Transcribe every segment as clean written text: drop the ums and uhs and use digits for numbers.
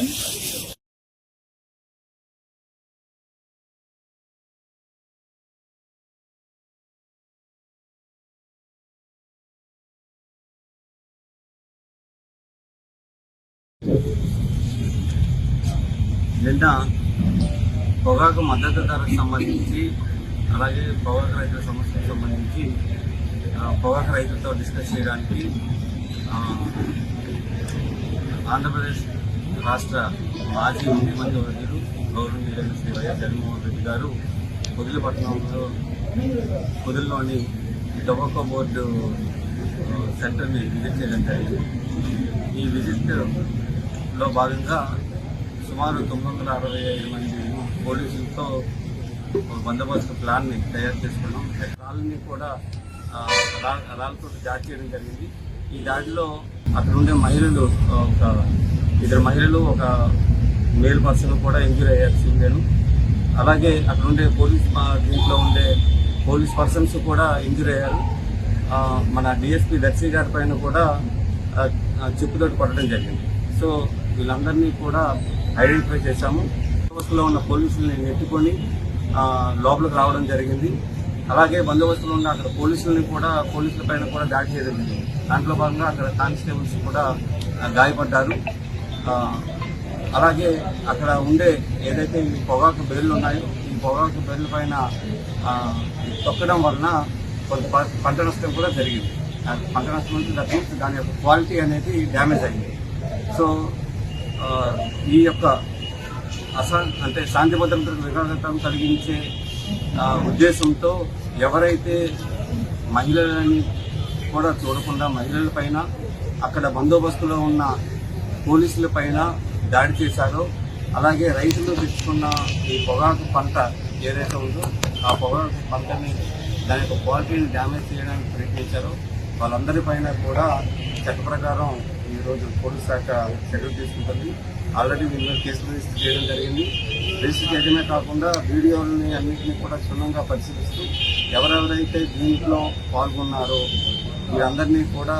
Investigation. నిన్న పొగాకు మద్దతు ధరకు సంబంధించి అలాగే పొగాకు రైతుల సమస్యలకు సంబంధించి పొగాకు రైతులతో డిస్కస్ చేయడానికి ఆంధ్రప్రదేశ్ రాష్ట్ర మాజీ ముఖ్యమంత్రి వర్యులు గౌరవనీయులైన శ్రీ వైఎస్ జగన్మోహన్ రెడ్డి గారు పొదిల్లోని టొబాకో బోర్డు సెంటర్ని విజిట్ చేయడం జరిగింది. ఈ విజిట్లో భాగంగా సుమారు 965 మంది పోలీసులతో బందోబస్తు ప్లాన్ని తయారు చేసుకున్నాం. రాళ్ళని కూడా రాళ్ళతో దాడి చేయడం జరిగింది. ఈ దాడిలో అక్కడ ఉండే మహిళలు ఒక 2 మహిళలు ఒక మేల్ పర్సన్ కూడా ఇంజూరీ అయ్యారు సింగేను. అలాగే అక్కడ ఉండే దీంట్లో ఉండే పోలీస్ పర్సన్స్ కూడా ఇంజూరీ అయ్యారు. మన డిఎస్పీ దర్శి గారి పైన కూడా చెప్పుతోటి కొట్టడం జరిగింది. సో వీళ్ళందరినీ కూడా ఐడెంటిఫై చేశాము. బందోబస్తులో ఉన్న పోలీసుల్ని నెట్టుకొని లోపలికి రావడం జరిగింది. అలాగే బందోబస్తులో ఉన్న అక్కడ పోలీసుల పైన కూడా దాడి చేయడం జరిగింది. దాంట్లో భాగంగా అక్కడ కానిస్టేబుల్స్ కూడా గాయపడ్డారు. అలాగే అక్కడ ఉండే ఏదైతే ఈ పొగాకు బేర్లు ఉన్నాయో ఈ పొగాకు బేర్ల పైన తొక్కడం వలన కొంత పంట నష్టం కూడా జరిగింది. పంట నష్టం నుంచి దాని యొక్క క్వాలిటీ అనేది డ్యామేజ్ అయింది. సో ఈ యొక్క అంటే శాంతి భద్రతలకు విఘాతం కలిగించే ఉద్దేశంతో ఎవరైతే మహిళలని కూడా చూడకుండా మహిళల పైన అక్కడ బందోబస్తులో ఉన్న పోలీసుల పైన దాడి చేశారో, అలాగే రైతులు తెచ్చుకున్న ఈ పొగాకు పంట ఏదైతే ఉందో ఆ పొగాకు పంటని దాని యొక్క క్వాలిటీని డ్యామేజ్ చేయడానికి ప్రయత్నించారో వాళ్ళందరిపైన కూడా చట్ట ప్రకారం ఈరోజు పోలీస్ శాఖ చర్యలు తీసుకుంటుంది. ఆల్రెడీ వీళ్ళ కేసులు రిజిస్టర్ చేయడం జరిగింది. రిజిస్టర్ చేయడమే కాకుండా వీడియోలని అన్నింటినీ కూడా క్షుణ్ణంగా పరిశీలిస్తూ ఎవరెవరైతే దీంట్లో పాల్గొన్నారో వీరందరినీ కూడా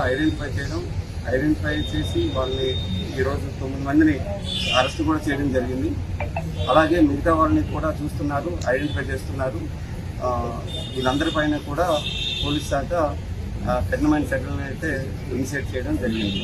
ఐడెంటిఫై చేసి వాళ్ళని ఈరోజు 9 మందిని అరెస్ట్ కూడా చేయడం జరిగింది. అలాగే మిగతా వాళ్ళని కూడా చూస్తున్నారు, ఐడెంటిఫై చేస్తున్నారు. వీళ్ళందరిపైన కూడా పోలీస్ శాఖ కఠినమైన చర్యలను అయితే ఇనిషియేట్ చేయడం జరిగింది.